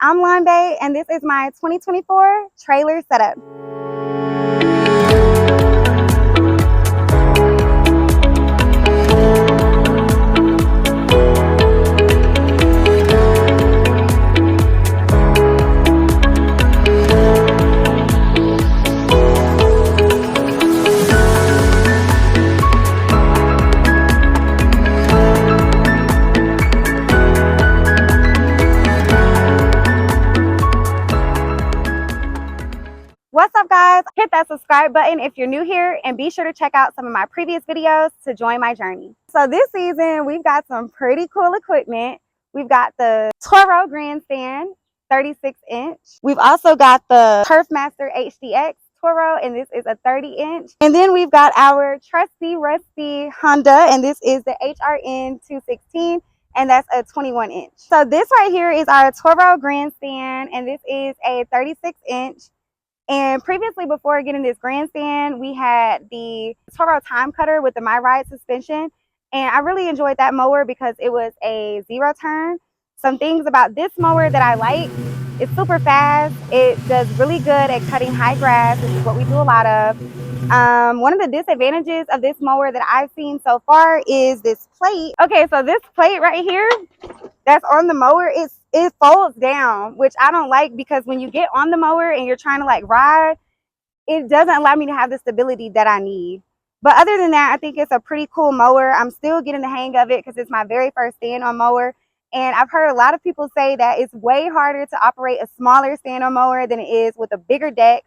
I'm Londe, and this is my 2024 trailer setup. What's up, guys? Hit that subscribe button if you're new here, and be sure to check out some of my previous videos to join my journey. So this season, we've got some pretty cool equipment. We've got the Toro Grandstand 36-inch. We've also got the TurfMaster HDX Toro, and this is a 30-inch. And then we've got our trusty, rusty Honda, and this is the HRN 216. And that's a 21-inch. So this right here is our Toro Grandstand, and this is a 36-inch. And previously, before getting this Grandstand, we had the Toro Time Cutter with the My Ride suspension. And I really enjoyed that mower because it was a zero turn. Some things about this mower that I like: it's super fast. It does really good at cutting high grass, which is what we do a lot of. One of the disadvantages of this mower that I've seen so far is this plate. Okay, so this plate right here that's on the mower, it folds down, which I don't like, because when you get on the mower and you're trying to like ride, it doesn't allow me to have the stability that I need. But other than that, I think it's a pretty cool mower. I'm still getting the hang of it because it's my very first stand-on mower. And I've heard a lot of people say that it's way harder to operate a smaller stand-on mower than it is with a bigger deck,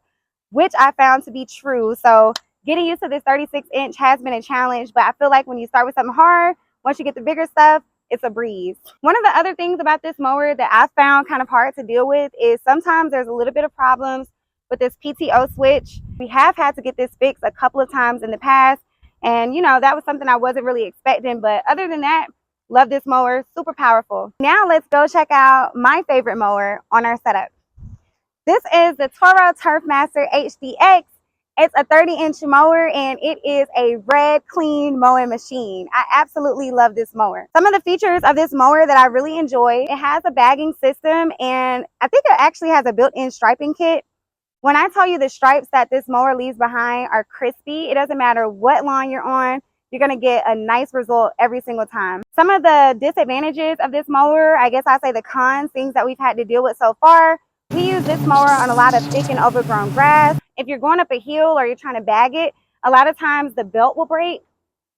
which I found to be true. So getting used to this 36-inch has been a challenge, but I feel like when you start with something hard, once you get the bigger stuff, it's a breeze. One of the other things about this mower that I found kind of hard to deal with is sometimes there's a little bit of problems with this PTO switch. We have had to get this fixed a couple of times in the past, and you know, that was something I wasn't really expecting. But other than that, love this mower, super powerful. Now let's go check out my favorite mower on our setup. This is the Toro TurfMaster HDX. It's a 30-inch mower, and it is a red, clean mowing machine. I absolutely love this mower. Some of the features of this mower that I really enjoy: it has a bagging system, and I think it actually has a built-in striping kit. When I tell you the stripes that this mower leaves behind are crispy, it doesn't matter what lawn you're on, you're going to get a nice result every single time. Some of the disadvantages of this mower, I guess I'd say the cons, things that we've had to deal with so far: we use this mower on a lot of thick and overgrown grass. If you're going up a hill or you're trying to bag it, a lot of times the belt will break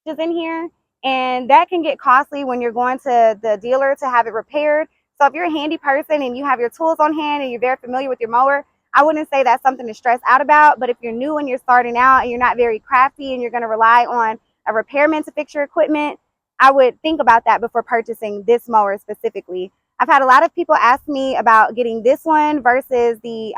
just in here, and that can get costly when you're going to the dealer to have it repaired. So if you're a handy person and you have your tools on hand and you're very familiar with your mower, I wouldn't say that's something to stress out about. But if you're new and you're starting out and you're not very crafty and you're going to rely on a repairman to fix your equipment, I would think about that before purchasing this mower specifically. I've had a lot of people ask me about getting this one versus the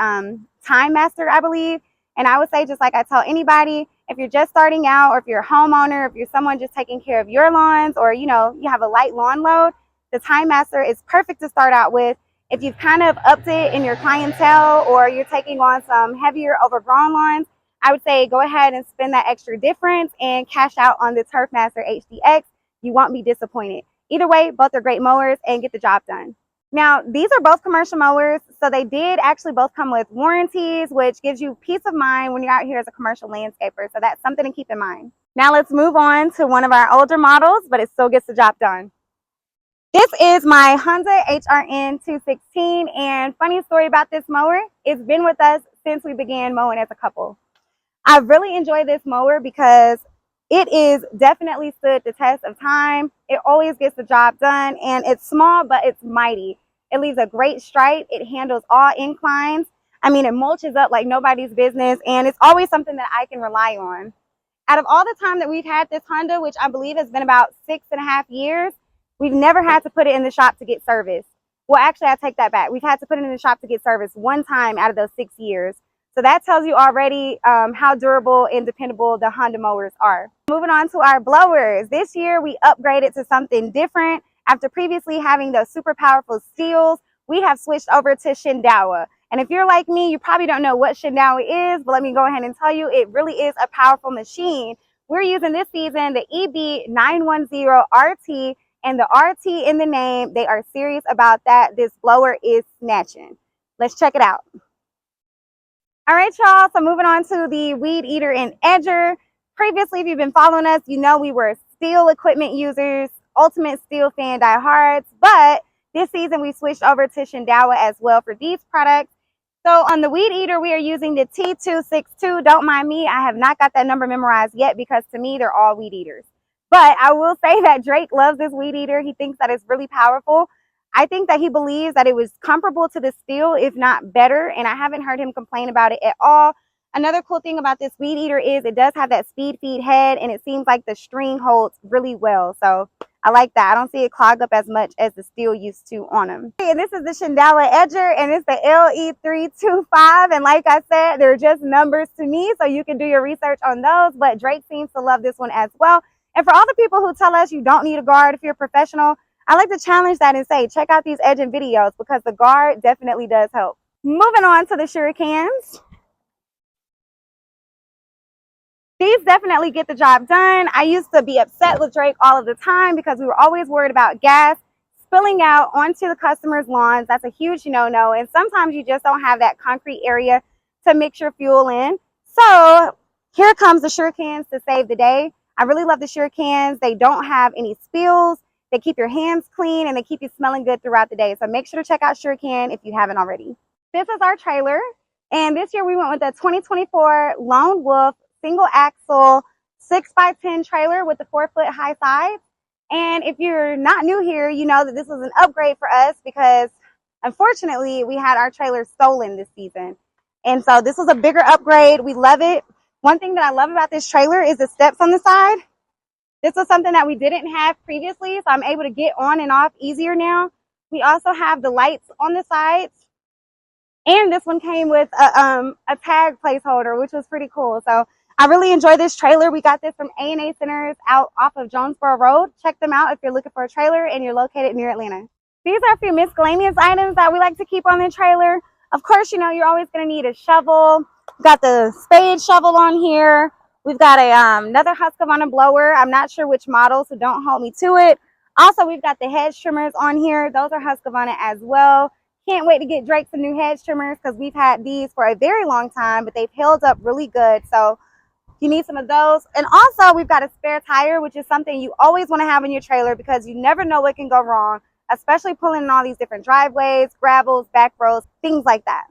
Time Master, I believe. And I would say, just like I tell anybody, if you're just starting out, or if you're a homeowner, if you're someone just taking care of your lawns, or you know, you have a light lawn load, the Time Master is perfect to start out with. If you've kind of upped it in your clientele, or you're taking on some heavier overgrown lawns, I would say go ahead and spend that extra difference and cash out on the TurfMaster HDX. You won't be disappointed. Either way, both are great mowers and get the job done. Now, these are both commercial mowers, so they did actually both come with warranties, which gives you peace of mind when you're out here as a commercial landscaper. So that's something to keep in mind. Now let's move on to one of our older models, but it still gets the job done. This is my Honda HRN 216, and funny story about this mower, it's been with us since we began mowing as a couple. I really enjoy this mower because it is definitely stood the test of time. It always gets the job done, and it's small, but it's mighty. It leaves a great stripe. It handles all inclines. I mean, it mulches up like nobody's business, and it's always something that I can rely on. Out of all the time that we've had this Honda, which I believe has been about 6.5 years, we've never had to put it in the shop to get serviced. Well, actually, I take that back. We've had to put it in the shop to get serviced one time out of those 6 years. So that tells you already how durable and dependable the Honda mowers are. Moving on to our blowers. This year we upgraded to something different. After previously having those super powerful steels, we have switched over to Shindaiwa. And if you're like me, you probably don't know what Shindaiwa is, but let me go ahead and tell you, it really is a powerful machine. We're using this season the EB910RT, and the RT in the name, they are serious about that. This blower is snatching. Let's check it out. All right, y'all, so moving on to the weed eater and edger. Previously, if you've been following us, you know we were steel equipment users, ultimate steel fan diehards, but this season we switched over to Shindaiwa as well for these products. So on the weed eater, we are using the T262. Don't mind me, I have not got that number memorized yet because to me, they're all weed eaters. But I will say that Drake loves this weed eater. He thinks that it's really powerful. I think that he believes that it was comparable to the steel, if not better, and I haven't heard him complain about it at all. Another cool thing about this weed eater is it does have that speed feed head, and it seems like the string holds really well. So I like that. I don't see it clog up as much as the steel used to on them. And this is the Shindaiwa edger, and it's the LE325. And like I said, they're just numbers to me, so you can do your research on those. But Drake seems to love this one as well. And for all the people who tell us you don't need a guard if you're a professional, I like to challenge that and say, check out these edging videos because the guard definitely does help. Moving on to the Shurcans. These definitely get the job done. I used to be upset with Drake all of the time because we were always worried about gas spilling out onto the customers' lawns. That's a huge no-no. And sometimes you just don't have that concrete area to mix your fuel in. So here comes the Shurcans to save the day. I really love the Shurcans. They don't have any spills. They keep your hands clean and they keep you smelling good throughout the day. So make sure to check out Shurcan if you haven't already. This is our trailer. And this year we went with the 2024 LoneWolf single axle 6x10 trailer with the 4-foot high sides. And if you're not new here, you know that this was an upgrade for us because unfortunately we had our trailer stolen this season. And so this was a bigger upgrade. We love it. One thing that I love about this trailer is the steps on the side. This was something that we didn't have previously, so I'm able to get on and off easier now. We also have the lights on the sides. And this one came with a tag placeholder, which was pretty cool. So I really enjoy this trailer. We got this from A&A Centers out off of Jonesboro Road. Check them out if you're looking for a trailer and you're located near Atlanta. These are a few miscellaneous items that we like to keep on the trailer. Of course, you know, you're always going to need a shovel. We've got the spade shovel on here. We've got a another Husqvarna blower. I'm not sure which model, so don't hold me to it. Also, we've got the hedge trimmers on here. Those are Husqvarna as well. Can't wait to get Drake some new hedge trimmers because we've had these for a very long time, but they've held up really good. So you need some of those. And also, we've got a spare tire, which is something you always want to have in your trailer because you never know what can go wrong, especially pulling in all these different driveways, gravels, back roads, things like that.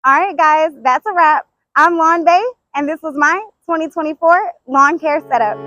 All right, guys, that's a wrap. I'm Lawn Bay, and this was my 2024 lawn care setup.